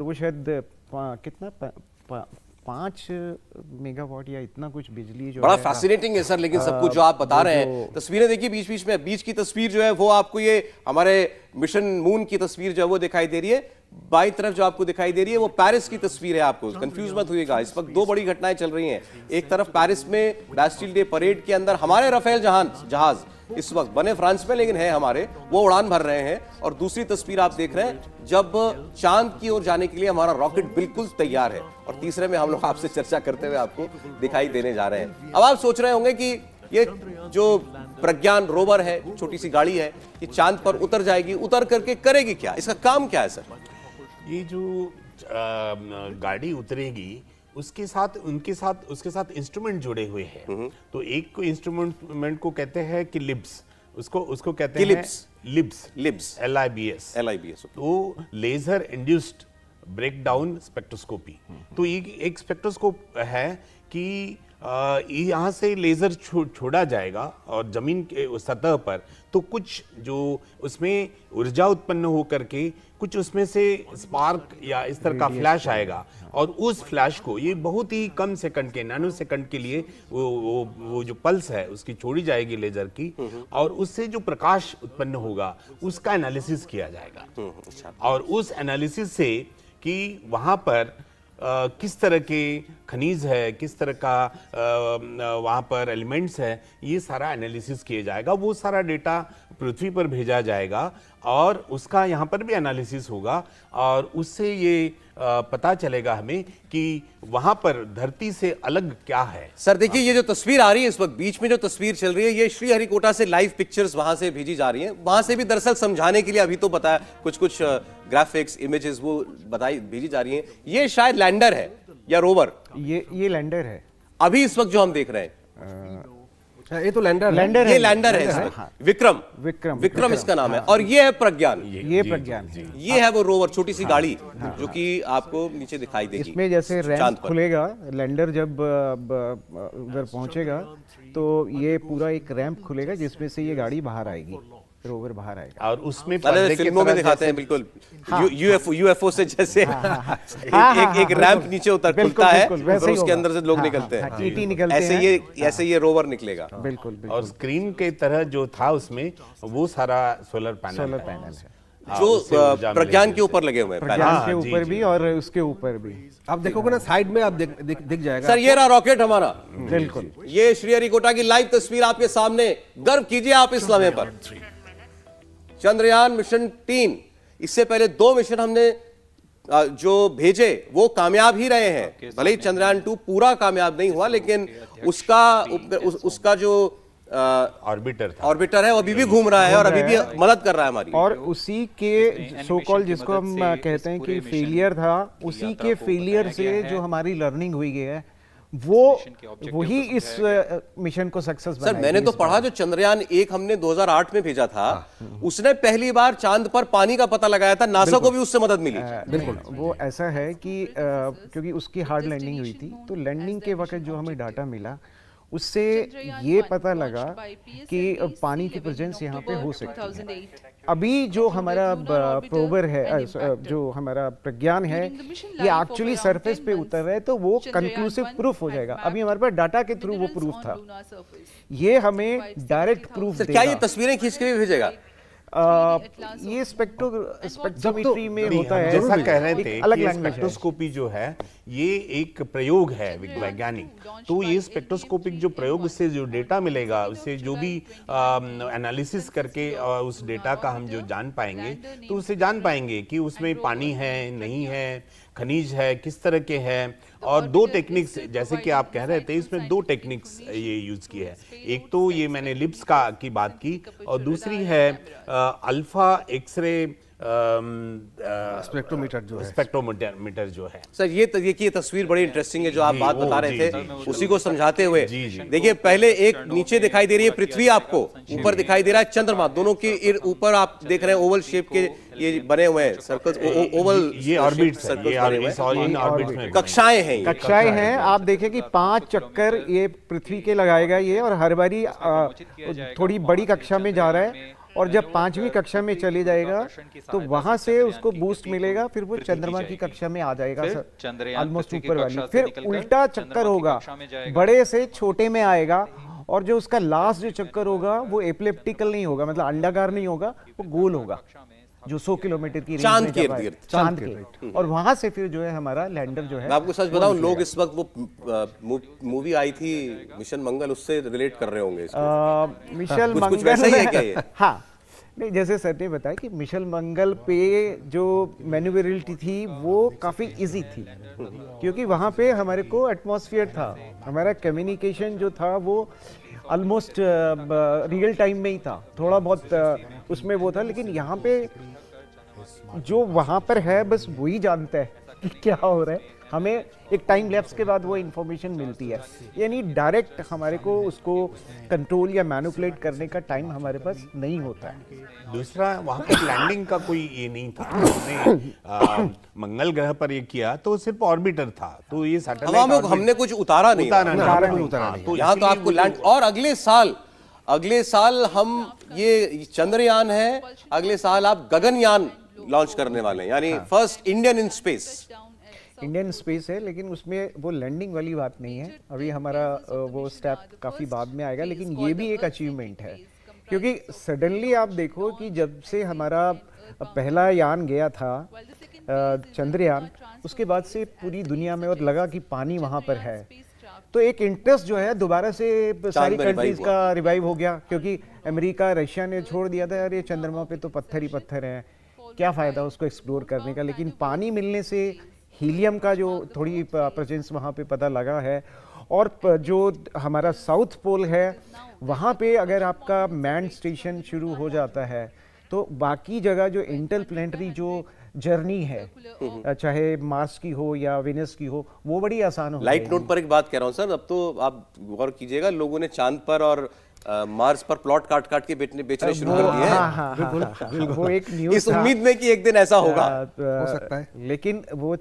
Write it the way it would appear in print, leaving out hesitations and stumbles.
वो शायद कितना 5 मेगावाट या इतना कुछ बिजली जो बड़ा है फैसिनेटिंग है सर। लेकिन सब कुछ जो आप बता रहे हैं, तस्वीरें देखिए बीच बीच में। बीच की तस्वीर जो है वो आपको ये हमारे मिशन मून की तस्वीर जो है वो दिखाई दे रही है। बाई तरफ जो आपको दिखाई दे रही है वो पेरिस की तस्वीर है। आपको कंफ्यूज मत होइएगा, इस वक्त दो बड़ी घटनाएं चल रही हैं। एक तरफ पेरिस में बैस्टिल डे परेड के अंदर हमारे राफेल जहाज इस वक्त बने फ्रांस में लेकिन है हमारे, वो उड़ान भर रहे हैं। और दूसरी तस्वीर आप देख रहे हैं जब चांद की ओर जाने के लिए हमारा रॉकेट बिल्कुल तैयार है। और तीसरे में हम लोग आपसे चर्चा करते हुए आपको दिखाई देने जा रहे हैं। अब आप सोच रहे होंगे कि ये जो प्रज्ञान रोवर है, छोटी सी गाड़ी है, ये चांद पर उतर जाएगी, उतर करके करेगी क्या, इसका काम क्या है सर? ये जो गाड़ी उतरेगी उसके साथ इंस्ट्रूमेंट जुड़े हुए हैं। तो एक को इंस्ट्रूमेंट को कहते हैं कि लिब्स, उसको कहते हैं लिब्स LIBS। तो लेजर इंड्यूस्ड ब्रेकडाउन स्पेक्ट्रोस्कोपी। तो एक स्पेक्ट्रोस्कोप है कि यहाँ से लेजर छोड़ा जाएगा और जमीन के सतह पर तो कुछ जो उसमें ऊर्जा उत्पन्न हो करके कुछ उसमें से स्पार्क या इस तरह का फ्लैश आएगा। और उस फ्लैश को ये बहुत ही कम सेकंड के, नैनो सेकंड के लिए वो जो पल्स है उसकी छोड़ी जाएगी लेजर की, और उससे जो प्रकाश उत्पन्न होगा उसका एनालिसिस किया जाएगा। और उस एनालिसिस से कि वहाँ पर किस तरह के खनिज है, किस तरह का वहाँ पर एलिमेंट्स है, ये सारा एनालिसिस किया जाएगा। वो सारा डेटा पृथ्वी पर भेजा जाएगा और उसका यहाँ पर भी एनालिसिस होगा। और उससे ये पता चलेगा हमें कि वहाँ पर धरती से अलग क्या है। सर देखिए, ये जो तस्वीर आ रही है इस वक्त बीच में, जो तस्वीर चल रही है, ये श्रीहरिकोटा से लाइव पिक्चर्स वहां से भेजी जा रही हैं। वहां से भी दरअसल समझाने के लिए अभी तो बताया कुछ ग्राफिक्स इमेजेस वो भेजी जा रही हैं। ये शायद लैंडर है या रोवर? ये लैंडर है अभी इस वक्त जो हम देख रहे हैं। ये तो लैंडर ये लैंडर है। हाँ। विक्रम इसका नाम है। और ये है प्रज्ञान। ये प्रज्ञान है। ये है वो रोवर, छोटी सी गाड़ी जो कि आपको नीचे दिखाई देगी। इसमें जैसे रैंप खुलेगा, लैंडर जब उधर पहुंचेगा तो ये पूरा एक रैंप खुलेगा जिसमें से ये गाड़ी बाहर आएगी, रोवर बाहर आएगा। और उसमें फिल्मों में दिखाते हैं बिल्कुल यूएफओ से जैसे एक रैंप नीचे खुलता है और उसके अंदर से लोग निकलते हैं। ऐसे ये रोवर निकलेगा। बिल्कुल। और स्क्रीन के तरह जो था उसमें वो सारा सोलर पैनल है जो प्रज्ञान के ऊपर लगे हुए हैं, प्रज्ञान के ऊपर भी और उसके ऊपर भी। आप देखोगे ना साइड में, आप दिख जाएगा सर। ये रहा रॉकेट हमारा। बिल्कुल, ये श्रीहरिकोटा की लाइव तस्वीर आपके सामने। गर्व कीजिए आप इस लम्हे पर। चंद्रयान मिशन 3, इससे पहले 2 मिशन हमने जो भेजे वो कामयाब ही रहे हैं। भले ही चंद्रयान 2 पूरा कामयाब नहीं हुआ, लेकिन उसका जो ऑर्बिटर है वो अभी भी घूम रहा है और अभी भी मदद कर रहा है हमारी। और उसी के सो कॉल जिसको हम कहते हैं कि फेलियर था, उसी के फेलियर से जो हमारी लर्निंग हुई है वही इस मिशन को सक्सेस बनाएगी। सर मैंने तो पढ़ा जो चंद्रयान 1 हमने 2008 में भेजा था, उसने पहली बार चांद पर पानी का पता लगाया था। नासा को भी उससे मदद मिली। बिल्कुल, वो ऐसा है कि क्योंकि उसकी हार्ड लैंडिंग हुई थी, तो लैंडिंग के वक्त जो हमें डाटा मिला उससे ये पता लगा कि पानी की प्रेजेंस यहाँ पे हो सकती है। अभी जो हमारा प्रोबर है, जो हमारा प्रज्ञान है, ये एक्चुअली सरफेस पे उतर रहा है, तो वो कंक्लूसिव प्रूफ हो जाएगा। अभी हमारे पास डाटा के थ्रू वो प्रूफ था, ये हमें डायरेक्ट प्रूफ देगा। क्या ये तस्वीरें खींच के भी भेजेगा? ये स्पेक्ट्रोमेट्री में होता है, जैसा कह रहे थे कि स्पेक्ट्रोस्कोपी जो है ये एक प्रयोग है वैज्ञानिक। तो ये स्पेक्ट्रोस्कोपिक जो प्रयोग से जो डेटा मिलेगा, उससे जो भी एनालिसिस करके उस डेटा का हम जो जान पाएंगे, तो उससे जान पाएंगे कि उसमें पानी है, नहीं है, खनिज है, किस तरह के हैं। और 2 टेक्निक्स, जैसे कि आप कह रहे थे, इसमें 2 टेक्निक्स ये यूज की है। एक तो ये मैंने लिप्स की बात की, और दूसरी है अल्फा एक्सरे स्पेक्ट्रोमीटर जो है। सर ये देखिए तस्वीर बड़ी इंटरेस्टिंग है जो आप बात बता रहे थे, उसी को समझाते हुए। देखिए पहले एक नीचे दिखाई दे रही है पृथ्वी, आपको ऊपर दिखाई दे रहा है चंद्रमा। दोनों के ऊपर आप देख रहे हैं ओवल शेप के ये बने हुए हैं सर्कल्स, ओवल ये ऑर्बिट्स में कक्षाएं हैं। आप देखें कि 5 चक्कर ये पृथ्वी के लगाएगा ये, और हर बारी थोड़ी बड़ी कक्षा में जा रहा है और जब 5वीं कक्षा में चले जाएगा तो वहां से उसको बूस्ट मिलेगा, फिर वो चंद्रमा की कक्षा में आ जाएगा ऑलमोस्ट ऊपर वाली, फिर उल्टा चक्कर होगा, बड़े से छोटे में आएगा, और जो उसका लास्ट जो चक्कर होगा वो एपिलेप्टिकल नहीं होगा, मतलब अंडाकार नहीं होगा, वो गोल होगा, जो 100 किलोमीटर की रेंज चांद में के जब आए- इर्द-गिर्द। चांद के, और वहां से फिर जो है हमारा लैंडर जो है। मैं आपको सच बताऊं, लोग इस वक्त वो मूवी आई थी मिशन मंगल, उससे रिलेट कर रहे होंगे इसको। मिशेल कुछ मंगल वैसा ही है क्या ये? हाँ, नहीं, जैसे सर ने बताया कि मिशेल मंगल पे जो मैन्यूवरेबिलिटी थी वो काफ़ी इजी थी, क्योंकि वहाँ पे हमारे को एटमॉस्फेयर था, हमारा कम्युनिकेशन जो था वो ऑलमोस्ट रियल टाइम में ही था, थोड़ा बहुत उसमें वो था, लेकिन यहाँ पे जो वहाँ पर है बस वही जानता है कि क्या हो रहा है, हमें एक टाइम लैप्स के बाद वो इन्फॉर्मेशन मिलती है, यानी डायरेक्ट हमारे को उसको कंट्रोल या मैनिपुलेट करने का टाइम हमारे पास नहीं होता है। दूसरा, वहां पर लैंडिंग का कोई ये नहीं था, हमने मंगल ग्रह पर ये किया तो सिर्फ ऑर्बिटर था, तो ये हवा में हमने कुछ उतारा नहीं, उतारा नहीं। तो यहाँ तो आपको लैंड, और अगले साल हम ये चंद्रयान है, अगले साल आप गगनयान लॉन्च करने वाले हैं, यानी first Indian in space. Indian space है, लेकिन उसमें वो लैंडिंग वाली बात नहीं है, अभी हमारा वो स्टेप काफ़ी बाद में आएगा, लेकिन ये भी एक अचीवमेंट है, क्योंकि सडनली आप देखो कि जब से हमारा पहला यान गया था चंद्रयान, उसके बाद से पूरी दुनिया में और लगा कि पानी वहाँ पर है, तो एक इंटरेस्ट जो है दोबारा से सारी कंट्रीज का रिवाइव हो गया, क्योंकि अमेरिका रशिया ने छोड़ दिया था, अरे चंद्रमा पे तो पत्थर ही पत्थर हैं, क्या फ़ायदा उसको एक्सप्लोर करने का, लेकिन पानी मिलने से हीलियम का जो थोड़ी प्रेजेंस वहाँ पे पता लगा है, और जो हमारा साउथ पोल है वहाँ पे अगर आपका मैन स्टेशन शुरू हो जाता है तो बाकी जगह जो इंटर प्लेनेटरी जो जर्नी है, चाहे मार्स की हो या वेनस की हो, वो बड़ी आसान हो लाइट नोट पर एक बात कह रहा हूँ सर, अब तो आप गौर कीजिएगा, लोगों ने चांद पर और मार्स पर प्लॉट काट काट के बेचने शुरू कर दिए हैं। वो एक न्यूज़ इस उम्मीद में कि एक दिन ऐसा होगा, हो सकता है, लेकिन वो